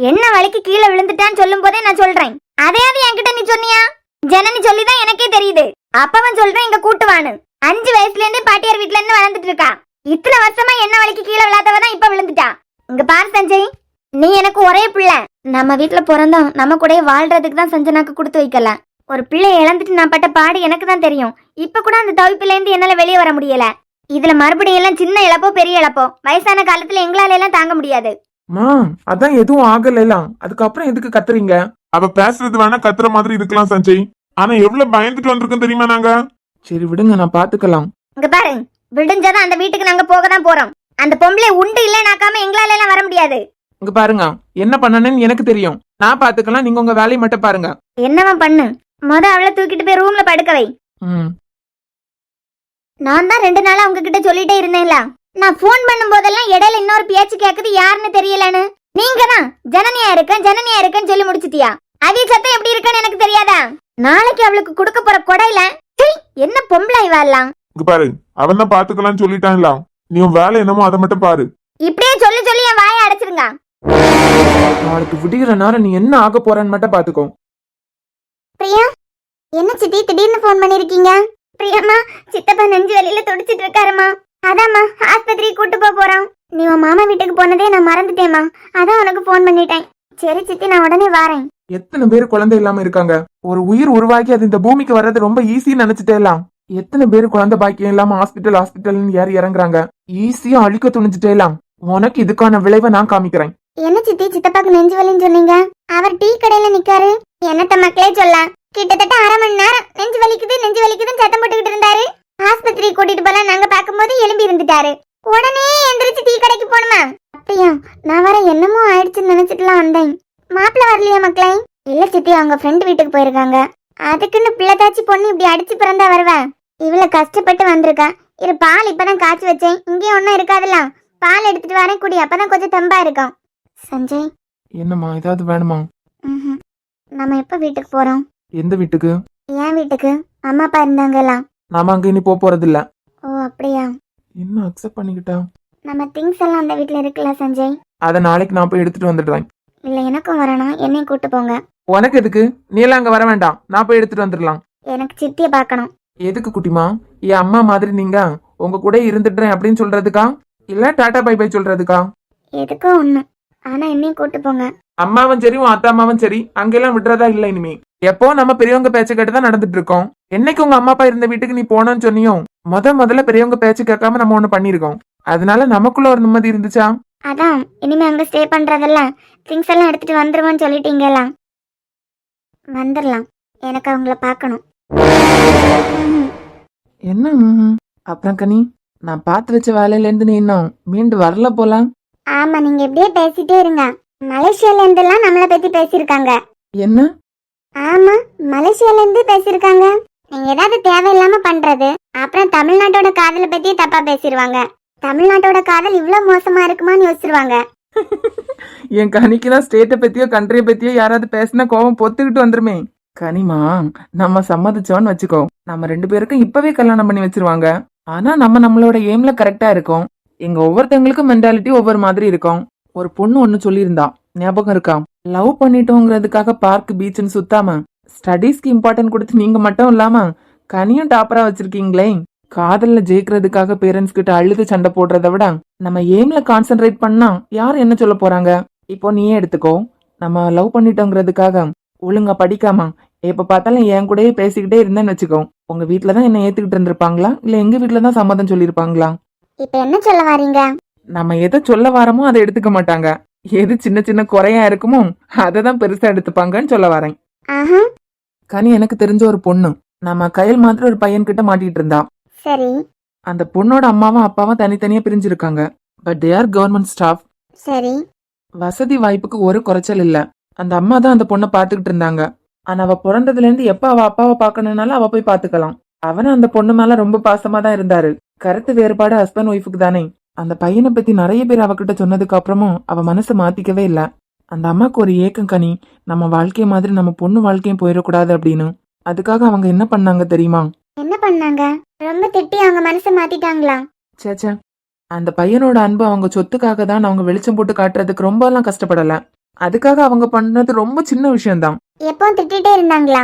என்ன வலிக்கு கீழே விழுந்துட்டான்னு சொல்லும் போதே நான் சொல்றேன், அதையாவது என்கிட்ட நீ சொன்னியா? ஜனனி சொல்லிதான் எனக்கே தெரியுது. அப்பவன் சொல்றேன் இங்க கூட்டுவான்னு. 5 வயசுல இருந்தே பாட்டியார் வீட்டுல இருந்து வளர்ந்துட்டு இருக்கா. இத்தனை வருஷமா என்ன வலிக்கு கீழே விழாதவதான் இப்ப விழுந்துட்டா. இங்க பாரு சஞ்சய், நீ எனக்கு ஒரே பிள்ளை. நம்ம வீட்டுல பிறந்தோம், நம்ம கூட வாழ்றதுக்கு தான் சஞ்சனாக்கு கொடுத்து வைக்கல. ஒரு பிள்ளைய இழந்துட்டு நான் பட்ட பாடு எனக்கு தான் தெரியும். இப்ப கூட அந்த தவிப்பில இருந்து என்னால வெளியே வர முடியல. இதுல மறுபடியும் எல்லாம் சின்ன இழப்போ பெரிய இழப்போ வயசான காலத்துல எங்களால எல்லாம் தாங்க முடியாது. மா, அதான் எதுவும் ஆகலாம், அதுக்கப்புறம் எதுக்கு கத்துறீங்க? அவ பேசுறது வேணா கத்துற மாதிரி இருக்கலாம் சஞ்சய், ஆனா எவ்வளவு பயந்துட்டு வந்திருக்கோம் தெரியுமா நாங்க. சரி விடுங்க, நான் பாத்துக்கலாம். இங்க பாரு, விடிஞ்சதான் அந்த வீட்டுக்கு நாங்க போக தான் போறோம். அந்த பொம்பளை உண்டு இல்லைனாக்காம எங்களால எல்லாம் வர முடியாது. இங்க பாருங்க, என்ன பண்ணணும்னு எனக்கு தெரியும், நான் பாத்துக்கலாம். நீங்க உங்க வேலையை மட்டும் பாருங்க. என்னவா பண்ணு, அவளை தூக்கிட்டு போய் ரூம்ல படுக்க வை. நான் தான் 2 நாளா உங்ககிட்ட சொல்லிட்டே இருந்தேன்ல, நான் போன் பண்ணும் போதெல்லாம் இடையில இன்னொரு பேச்சு கேக்குது யாருன்னு தெரியலன்னு. நீங்க தான் ஜனனியா இருக்கேன்னு சொல்லி முடிச்சிட்டியா? அவிய சத்தம் எப்படி இருக்குன்னு எனக்கு தெரியாதா? நாளைக்கு அவளுக்கு கொடுக்க போற கொடையில என்ன பொம்பளை வாழலாம். பாரு, அவன் தான் பாத்துக்கலாம்னு சொல்லிட்டான்ல, நீ உன் வேலை என்னமோ அதை மட்டும் பாரு. இப்படியே சொல்லி சொல்லி என் வாயை அடைச்சிருங்க. நாளைக்கு விடுகிற நேரம் நீ என்ன ஆக போறன்னு மட்டும் பாத்துக்கோ. பிரியா, என்ன சித்தி திடீர்னு போன் பண்ணிருக்கீங்க? பிரியம்மா, சித்தப்பா நெஞ்சு வலியில துடிச்சிட்டு இருக்காருமா, அதாம்மா ஆஸ்பத்திரி கூட்டு போறோம். நீ உன் மாமா வீட்டுக்கு போனதே நான் மறந்துட்டேம்மா, அதான் உனக்கு போன் பண்ணிட்டேன். சரி சித்தி, நான் உடனே வாரேன். எத்தனை பேர் குழந்தை இல்லாம இருக்காங்க. ஒரு உயிர் உருவாக்கி அது இந்த பூமிக்கு வர்றது ரொம்ப ஈஸின்னு நினைச்சிட்டே எல்லாம். எத்தனை பேர் குழந்தை பாக்கியம் இல்லாம ஹாஸ்பிட்டல் ஏறி இறங்குறாங்க. ஈஸியா அழிக்க துணிஞ்சிட்டே எல்லாம். உனக்கு இதுக்கான விளைவை நான் காமிக்கிறேன். என்ன சித்தி, சித்தப்பாக்கு நெஞ்சு வலின்னு சொன்னீங்க? அவர் டீ கடையில நிக்காரு. என்னத்த மக்களே சொல்ல, கிட்டத்தட்ட 1/2 மணி நேரம் நெஞ்சு வலிக்குதுன்னு சத்தம் போட்டுக்கிட்டு இருந்தாரு. ஆஸ்பத்திரி கூட்டிட்டு போலாம் நாங்க பாக்கும்போது எழும்பி இருந்துட்டாரு. உடனே எந்திரிச்சு டீ கடைக்கு போணுமா? அப்படியா? நான் வர என்னமோ ஆயிடுச்சுன்னு நினைச்சிட்டுலாம் வந்தேன். மாப்பிள்ள வரலையா மக்களே? இல்ல சித்தி, அவங்க ஃப்ரெண்ட் வீட்டுக்கு போயிருக்காங்க. அதுக்குன்னு பிள்ளைதாச்சி பொண்ணு இப்படி அடிச்சு பிறந்தா வருவேன்? இவ்வளவு கஷ்டப்பட்டு வந்திருக்கா. இரு, பால் இப்பதான் காய்ச்சி வச்சேன், இங்கே ஒன்னும் இருக்காதுல்ல. பால் எடுத்துட்டு வரேன் குடி, அப்பதான் கொஞ்சம் தெம்பா இருக்கும். சஞ்சய், என்னம்மா, ஏதாவது வேணுமா? நம்ம எப்ப வீட்டுக்கு போறோம்? எந்த வீட்டுக்கு? என் வீட்டுக்கு. அம்மா அப்பா இருந்தாங்கலாம். நாம அங்க இனி போறது இல்ல. ஓ அப்படியா? என்ன அக்செப்ட் பண்ணிக்கிட்டா? நம்ம திங்ஸ் எல்லாம் அந்த வீட்டுல இருக்குல்ல சஞ்சய்? அத நாளைக்கு நான் போய் எடுத்துட்டு வந்துடுறேன். இல்ல, எனக்கும் வரணும், என்னையும் கூட்டு போங்க. உனக்கு எதுக்கு? நீ எல்லாம் அங்க வர வேண்டாம், நான் போய் எடுத்துட்டு வந்துடலாம். எனக்கு சித்திய பார்க்கணும். எதுக்கு குட்டிமா? என் அம்மா மாதிரி நீங்க உங்க கூட இருந்துடுறேன் அப்படின்னு சொல்றதுக்கா, இல்ல டாடா பை பை சொல்றதுக்கா? எதுக்கோ ஒண்ணு. ஆனா என்னையும் கூட்டு போங்க. அம்மாவும் சரி உன் அத்தா அம்மாவும் சரி அங்கெல்லாம் விடுறதா இல்ல இனிமே. எப்போ நம்ம பெரியவங்க பேச்ச கேட்டு தான் நடந்துட்டு இருக்கோம். என்னைக்கு உங்க அம்மா அப்பா இருந்த வீட்டுக்கு நீ போனோன்னு சொன்னியோ முதல்ல பெரியவங்க பேச்சு கேட்காம நம்ம ஒண்ணு பண்ணிருக்கோம். அதனால நமக்குள்ள ஒரு நிம்மதி இருந்துச்சா? அதான் இனிமே அங்க ஸ்டே பண்றதெல்லாம் திங்ஸ் எல்லாம் எடுத்துட்டு வந்துருவோன்னு சொல்லிட்டீங்களா? வந்துடலாம். எனக்கு அவங்கள பார்க்கணும். என்ன அப்புறம் கனி, நான் பார்த்து வச்ச வேலையில இருந்து நீ இன்னும் மீண்டு வரல போல. ஆமா, நீங்க எப்படியே பேசிட்டே இருங்க. மலேசியால இருந்தெல்லாம் நம்மளை பத்தி பேசியிருக்காங்க. என்ன? ஆமா, மலேசியால இருந்து பேசியிருக்காங்க. நீங்க ஏதாவது தேவையில்லாம பண்றது, அப்புறம் தமிழ்நாட்டோட காதலை பத்தி தப்பா பேசிடுவாங்க. தமிழ்நாட்டோட காதல் இவ்வளவு மோசமா இருக்குமான்னு யோசிச்சிருவாங்க. என் கனிக்குதான் ஸ்டேட்டை பத்தியோ கண்ட்ரியை பத்தியோ யாராவது பேசினா கோவம் பொத்துக்கிட்டு வந்துருமே. கனிமா, நம்ம சம்மதிச்சோன்னு வச்சுக்கோ, நம்ம 2 பேருக்கும் இப்பவே கல்யாணம் பண்ணி வச்சிருவாங்க. ஆனா நம்ம நம்மளோட எய்ம்ல கரெக்டா இருக்கோம். எங்க ஒவ்வொருத்தவங்களுக்கும் மென்டாலிட்டி ஒவ்வொரு மாதிரி இருக்கும். ஒரு பொண்ணு ஒண்ணு சொல்லியிருந்தா, ஞாபகம் இருக்கா? லவ் பண்ணிட்டோங்கிறதுக்காக பார்க் பீச்னு சுத்தாம ஸ்டடீஸ்க்கு இம்பார்ட்டன்ட் கொடுத்து நீங்க மட்டும் இல்லாம கனியும் டாப்பரா வச்சிருக்கீங்களே. காதல்ல ஜெயிக்கிறதுக்காக பேரண்ட்ஸ் கிட்ட அழுது சண்டை போடுறத விட நம்ம எய்ம்ல கான்சென்ட்ரேட் பண்ணா யார் என்ன சொல்ல போறாங்க? இப்போ நீயே எடுத்துக்கோ, நம்ம லவ் பண்ணிட்டோங்கிறதுக்காக ஒழுங்கா படிக்காம எப்ப பார்த்தாலும் என் கூடயே பேசிக்கிட்டே இருந்தேன்னு வச்சுக்கோ, உங்க வீட்டுலதான் என்ன ஏத்துக்கிட்டு இருந்திருப்பாங்களா இல்ல எங்க வீட்டுலதான் சம்மதம் சொல்லியிருப்பாங்களா? இப்ப என்ன சொல்ல வாரீங்க? நம்ம எதை சொல்ல வாரமோ அதை எடுத்துக்க மாட்டாங்க. எது சின்ன சின்ன குறையா இருக்குமோ அதை தான் பெருசா எடுத்துப்பாங்கன்னு சொல்ல வரேன். ஆஹா, கனி, எனக்கு தெரிஞ்ச ஒரு பொண்ணு நம்ம கையில் மாத்திரம் ஒரு பையன் கிட்ட மாட்டிட்டு இருந்தா. சரி அந்த பொண்ணோட அம்மாவும் அப்பாவும் தனித்தனியா பிரிஞ்சிருக்காங்க. But they are government staff. சரி. வசதி வாய்ப்புக்கு ஒரு குறைச்சல் இல்ல. அந்த அம்மா தான் அந்த பொண்ணை பாத்துக்கிட்டு இருந்தாங்க. ஆனா அவ பிறந்ததுல இருந்து எப்ப அவ அப்பாவை பாக்கணும்னாலும் அவ போய் பாத்துக்கலாம். அவனும் அந்த பொண்ணு மேல ரொம்ப பாசமா தான் இருந்தாரு. கருத்து வேறுபாடு ஹஸ்பண்ட் ஒய்ஃபுக்கு தானே. அந்த பையனை பத்தி நிறைய பேர் அவகிட்ட சொன்னதுக்கு அப்புறமும் அவ மனசை மாத்திக்கவே இல்ல. அந்த அம்மாக்கு ஒரு ஏக்கம், கனி, நம்ம வாழ்க்கை மாதிரி நம்ம பொண்ணு வாழ்க்கையும் போயிடக்கூடாது அப்படின்னு. அதுக்காக அவங்க என்ன பண்ணாங்க தெரியுமா? என்ன பண்ணாங்க? ரொம்ப திட்டி அவங்க மனசை மாத்திட்டாங்களா? சேச்சே, அந்த பையனோட அன்பு அவங்க சொத்துக்காக தான் அவங்க வெளிச்சம் போட்டு காட்டுறதுக்கு ரொம்ப எல்லாம் கஷ்டப்படல. அதுக்காக அவங்க பண்ணது ரொம்ப சின்ன விஷயம்தான். எப்பவும் திட்டிட்டே இருந்தாங்களா?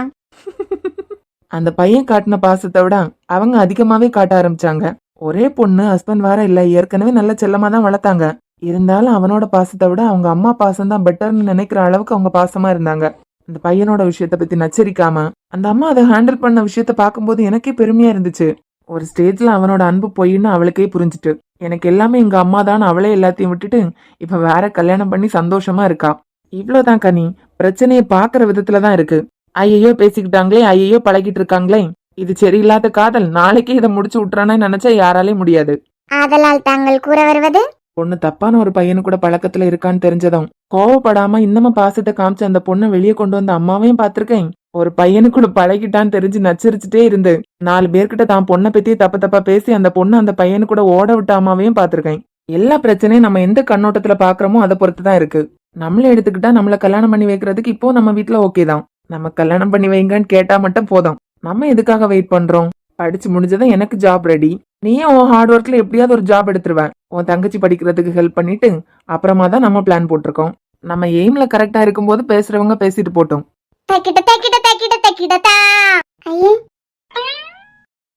அந்த பையன் காட்டின பாசத்தை விட அவங்க அதிகமாவே காட்ட ஆரம்பிச்சாங்க. ஒரே பொண்ணு, ஹஸ்பண்ட் வேற இல்ல, ஏற்கனவே நல்ல செல்லமா தான் வளர்த்தாங்க. இருந்தாலும் அவனோட பாசத்தை விட அவங்க அம்மா பாசம் தான் பெட்டர்னு நினைக்கிற அளவுக்கு அவங்க பாசமா இருந்தாங்க. அந்த பையனோட விஷயத்த பத்தி நச்சரிக்காம அந்த அம்மா அதை ஹேண்டில் பண்ண விஷயத்த பார்க்கும்போது எனக்கே பெருமையா இருந்துச்சு. ஒரு ஸ்டேஜ்ல அவனோட அன்பு பொய்ன்னு அவளுக்கே புரிஞ்சுட்டு, எனக்கு எல்லாமே எங்க அம்மா தான் அவளே எல்லாத்தையும் விட்டுட்டு இப்ப வேற கல்யாணம் பண்ணி சந்தோஷமா இருக்கா. இவ்வளவுதான் கனி, பிரச்சனையை பாக்குற விதத்துலதான் இருக்கு. ஐயையோ பேசிக்கிட்டாங்களே, ஐயையோ பழகிட்டு இருக்காங்களே, இது சரியில்லாத காதல், நாளைக்கே இதை முடிச்சு விட்டுறானே நினைச்சா யாராலையும் முடியாது. ஆதலால் தாங்கள் கூற வருவது? பொண்ணு தப்பான ஒரு பையனு கூட பழக்கத்துல இருக்கான்னு தெரிஞ்சதும் கோவப்படாம இன்னமும் பாசத்தை காமிச்சு அந்த பொண்ணை வெளியே கொண்டு வந்த அம்மாவையும் பாத்திருக்கேன். ஒரு பையனு கூட பழகிட்டான்னு தெரிஞ்சு நச்சரிச்சுட்டே இருந்து 4 பேர்கிட்ட தான் பொண்ணை பத்தி தப்பா பேசி அந்த பொண்ணு அந்த பையனு கூட ஓட விட்ட அம்மாவையும் பாத்திருக்கேன். எல்லா பிரச்சனையும் நம்ம எந்த கண்ணோட்டத்துல பாக்குறோமோ அதை பொறுத்துதான் இருக்கு. நம்மள எடுத்துக்கிட்டா நம்மள கல்யாணம் பண்ணி வைக்கிறதுக்கு இப்போ நம்ம வீட்டுல ஓகே தான். நம்ம கல்யாணம் பண்ணி வைங்கன்னு கேட்டா மட்டும் போதும். நம்ம எதுக்காக வெயிட் பண்றோம்? படிச்சு முடிஞ்சதான் எனக்கு ஜாப் ரெடி. நீயே உன் ஹார்ட் ஒர்க்ல எப்படியாவது ஒரு ஜாப் எடுத்துருவேன். உன் தங்கச்சி படிக்கிறதுக்கு ஹெல்ப் பண்ணிட்டு அப்புறமா தான் நம்ம பிளான் போட்டிருக்கோம். நம்ம எய்ம்ல கரெக்டா இருக்கும்போது பேசுறவங்க பேசிட்டு போட்டோம்.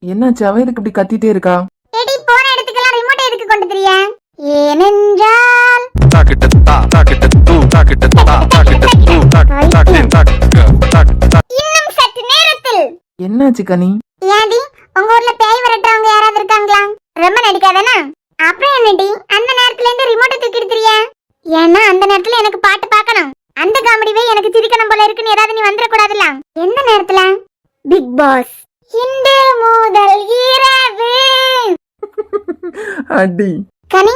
என்னாச்சு? அவ எதுக்கு இப்படி கத்திட்டே இருக்கா? போன இடத்துக்கெல்லாம் ரிமோட் எதுக்கு கொண்டு தெரிய? ஏனென்றால் இன்னும் சற்று நேரத்தில். என்னாச்சு கனி? ஏடி, உங்க ஊர்ல பேய் விரட்டுறவங்க யாராவது இருக்காங்களா? ரொம்ப நடிக்காதானா? அப்புறம் என்னடி அந்த நேரத்துல இருந்து ரிமோட்டை தூக்கிட்டு திரிய? ஏன்னா அந்த நேரத்துல எனக்கு பாட்டு பார்க்கணும். அந்த காமெடிவே எனக்கு சிரிக்கணும் போல இருக்குன்னு ஏதாவது நீ வந்துட கூடாதுல? எந்த நேரத்துல? பிக் பாஸ் இன்று முதல் இரவு. அடி கனி,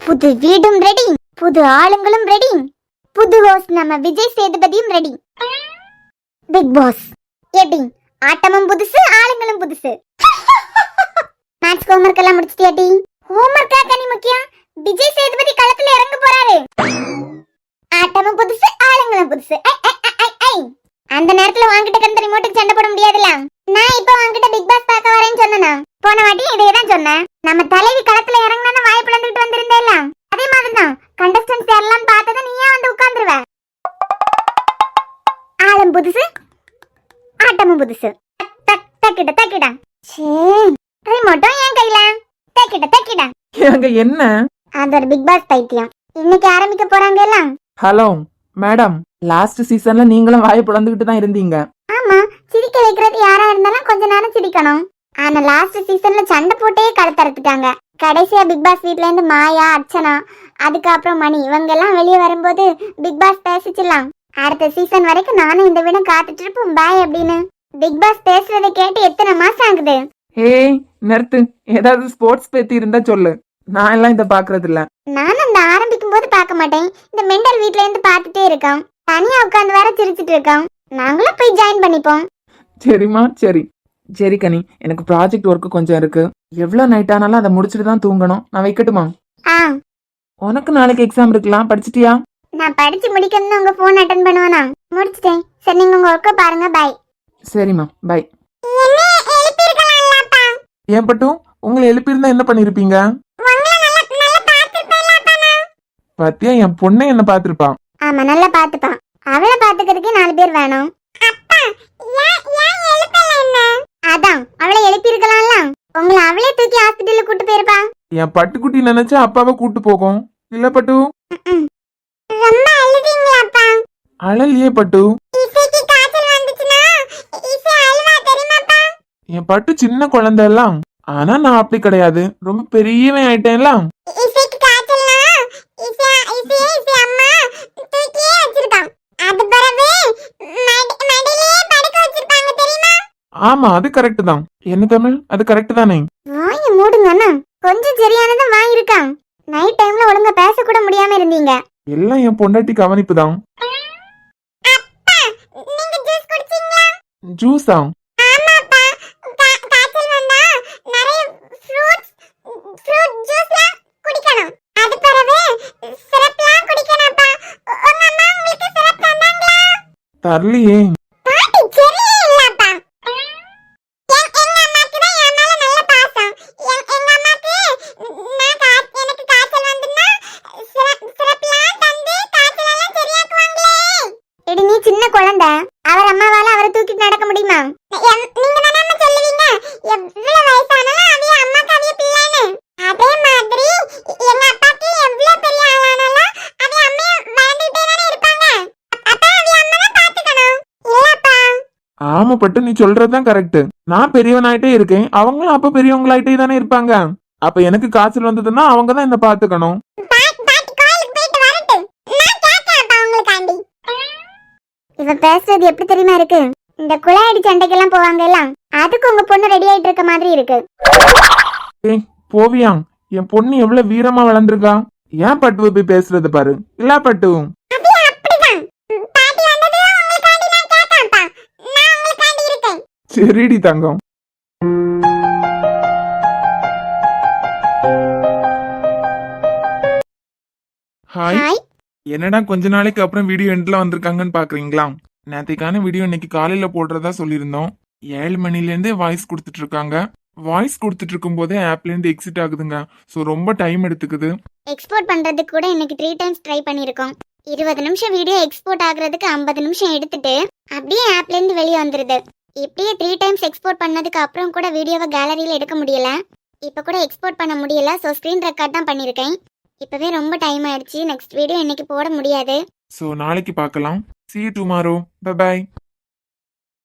புது வீடும் ரெடி, புது ஆளுங்களும் ரெடி, புது ஹோஸ்ட் நம்ம விஜய் சேதுபதியும் ரெடி. பிக் பாஸ் எப்படி? ஆட்டமும் புதுசு, ஆளுங்களும் புதுசு. மேட்ச் ஹோம்வொர்க் எல்லாம் முடிச்சிட்டியாடி? ஹோம்வொர்க்கா கனி முக்கியம்? விஜய் சேதுபதி களத்துல இறங்க போறாரு. ஆட்டமும் புதுசு, ஆளுங்களும் புதுசு. அந்த நேரத்துல வாங்கிட்ட கந்த ரிமோட்டுக்கு சண்டை போட முடியாதுல. நான் இப்ப வாங்கிட்ட பிக் பாஸ் பார்க்க வரேன்னு சொன்னேனா? போன வாட்டி இதேதான் சொன்னேன். நம்ம தலைவி களத்துல இறங்கினா வாய் பிளந்துட்டு வந்திருந்தேல, அதே மாதிரிதான் கண்டஸ்டன்ஸ் யாரெல்லாம் பார்த்ததும் நீயே வந்து உட்கார்ந்துருவ. ஆளும் புதுசு, ஆட்டமும் புதுசு. தக்கிட ரிமோட்டும் என் கையில. தக்கிட அங்க என்ன? அது ஒரு பிக் பாஸ் பைத்தியம். இன்னைக்கு ஆரம்பிக்க போறாங்க எல்லாம். ஹலோ மேடம், லாஸ்ட் சீசன்ல நீங்களும் வாயை பிளந்துகிட்டு தான் இருந்தீங்க. ஆமா, சிரிக்க வைக்கிறது யாரா இருந்தாலும் கொஞ்ச நேரம் சிரிக்கணும். ஆனா லாஸ்ட் சீசன்ல சண்டை போட்டே கடத்தறதுட்டாங்க. கடைசியா பிக் பாஸ் வீட்ல இருந்து மாயா, அர்ச்சனா, அதுக்கப்புறம் மணி இவங்க எல்லாம் வெளியே வரும்போது பிக் பாஸ் பேசிச்சிடலாம். அடுத்த சீசன் வரைக்கும் நானும் இந்த விட காத்துட்டு இருப்போம் பாய் அப்படின்னு. பிக் பாஸ் பேசுறதை கேட்டு எத்தனை மாசம் ஆகுது. ஏய் நிறுத்து, ஏதாவது ஸ்போர்ட்ஸ் பத்தி இருந்தா சொல்லு. நான் எல்லாம் இதை பாக்குறது இல்ல. நானும் இந்த ஆரம்பிக்கும் போது பார்க்க மாட்டேன். இந்த மெண்டல் வீட்ல இருந்து பார்த்துட்டே இருக்கோம். தனியா உட்காந்து வேற சிரிச்சிட்டு இருக்கோம். நாங்களும் போய் ஜாயின் பண்ணிப்போம். சரிம்மா சரி. சரி கனி, எனக்கு ப்ராஜெக்ட் ஒர்க்கு கொஞ்சம் இருக்கு. எவ்வளவு நைட் ஆனாலும் அதை முடிச்சுட்டு தான் தூங்கணும். நான் வைக்கட்டுமா? ஆ, உனக்கு நாளைக்கு எக்ஸாம் இருக்கலாம், படிச்சிட்டியா? நான் படிச்சு முடிக்கணும்னு உங்க போன் அட்டன் பண்ணுவானா? முடிச்சிட்டேன். சரி, நீங்க உங்க ஒர்க்க பாருங்க. பாய். சரிம்மா பை. ஏன் பட்டு, உங்களை எழுப்பியிருந்தா என்ன பண்ணிருப்பீங்க? பாத்தியா, என் பொண்ணே என்ன பாத்திருப்பான். ஆமா, நல்லா பாத்துப்பான். அவளை பாத்துக்கிறதுக்கே 4 பேர் வேணும். அதான் அவளை எழுப்பி இருக்கலாம்ல. உங்களை அவளே தூக்கி ஹாஸ்பிட்டல்ல கூட்டு போயிருப்பா. என் பட்டுக்குட்டி நினைச்சா அப்பாவை கூட்டு போகும். இல்ல பட்டு? ரொம்ப அழுதீங்களாப்பா? அழலையே பட்டு. இசைக்கு காய்ச்சல் வந்துச்சுனா இசை அழுவா தெரியுமாப்பா? என் பட்டு சின்ன குழந்தை எல்லாம். ஆனா நான் அப்படி கிடையாது, ரொம்ப பெரியவன் ஆயிட்டேன்ல. இசைக்கு காய்ச்சல்னா இசை அம்மா தூக்கியே வச்சிருக்கான். அது பிறகு மடியிலே படுக்க வச்சிருப்பாங்க தெரியுமா? ஆமா, அது கரெக்ட் தான். என்ன தமிழ், அது கரெக்ட் தானே? வாயை மூடுங்கண்ணா. கொஞ்சம் சரியானதான் வாங்கிருக்கான். நைட் டைம்ல ஒழுங்கா பேச கூட முடியாம இருந்தீங்க. எல்லாம் என் பொண்டாட்டி கவனிப்பு தான். அப்பா, நீங்க ஜூஸ் குடிச்சீங்களா? ஜூஸா? ஆமாப்பா. காய்ச்சல் வந்தா நிறைய ஃப்ரூட் ஜூஸ்லாம் குடிக்கணும். அது பிறகு சிரப்லாம் குடிக்கணும்ப்பா. உங்க அம்மா உங்களுக்கு சிரப் தந்தாங்களா? தரலையே. பாட்டி சரியே இல்லப்பா. எங்க அம்மாக்கு தான் என் மேல நல்ல பாசம். எங்க அம்மாக்கு எனக்கு காய்ச்சல் வந்துன்னா சிரப்லாம் தந்து காய்ச்சல் எல்லாம் சரியாக்குவாங்களே. எடி, நீ சின்ன குழந்தை. அவர் அம்மாவால அவரை தூக்கிட்டு நடக்க முடியுமா? நீங்க தானே அம்மா சொல்லுவீங்க, எவ்வளவு வயசானாலும் அவிய அம்மாக்கு அவிய பிள்ளைன்னு. அதே மாதிரி எங்க அப்பாக்கு எவ்வளவு பெரிய ஆளானாலும் அவிய அம்மைய வாழ்ந்துட்டே தானே இருப்பாங்க. அப்பா அவிய அம்மா தான் பாத்துக்கணும் இல்லப்பா? ஆமா பட்டு, நீ சொல்றதுதான் கரெக்ட். நான் பெரியவனாயிட்டே இருக்கேன், அவங்களும் அப்ப பெரியவங்களாயிட்டே தானே இருப்பாங்க. அப்ப எனக்கு காய்ச்சல் வந்ததுன்னா அவங்க தான் என்ன பாத்துக்கணும். இவ பேசுறது எப்படி தெரியுமா இருக்கு? இந்த குழாயடி சண்டைக்கெல்லாம் போவாங்க எல்லாம், அதுக்கு உங்க பொண்ணு ரெடி ஆயிட்டு இருக்க மாதிரி இருக்கு. ஏய் போவியா, என் பொண்ணு எவ்வளவு வீரமா வளர்ந்துருக்கா. ஏன் பட்டுவை போய் பேசுறது பாரு. இல்ல பட்டு? சரிடி தங்கம். ஹாய். ஹாய். என்னடா கொஞ்ச நாளைக்கு அப்புறம் வீடியோ எண்ட்ல வந்திருக்காங்கன்னு பாக்குறீங்களா? நேற்றுக்கான வீடியோ இன்னைக்கு காலையில போடுறதா சொல்லியிருந்தோம். 7 மணில இருந்தே வாய்ஸ் கொடுத்துட்டு இருக்காங்க. வாய்ஸ் கொடுத்துட்டு இருக்கும் போதே ஆப்ல இருந்து எக்ஸிட் ஆகுதுங்க. ஸோ ரொம்ப டைம் எடுத்துக்குது. எக்ஸ்போர்ட் பண்றதுக்கு கூட இன்னைக்கு 3 டைம்ஸ் ட்ரை பண்ணிருக்கோம். 20 நிமிஷம் வீடியோ எக்ஸ்போர்ட் ஆகுறதுக்கு 50 நிமிஷம் எடுத்துட்டு அப்படியே ஆப்ல இருந்து வெளியே வந்துருது. இப்படியே 3 டைம்ஸ் எக்ஸ்போர்ட் பண்ணதுக்கு அப்புறம் கூட வீடியோவை கேலரியில எடுக்க முடியல. இப்போ கூட எக்ஸ்போர்ட் பண்ண முடியல. ஸோ ஸ்க்ரீன் ரெக்கார்ட் தான் பண்ணியிருக்கேன். இப்பவே ரொம்ப டைம் ஆயிடுச்சு. நெக்ஸ்ட் வீடியோ இன்னைக்கு போட முடியாது. ஸோ நாளைக்கு பார்க்கலாம். See you tomorrow. Bye bye.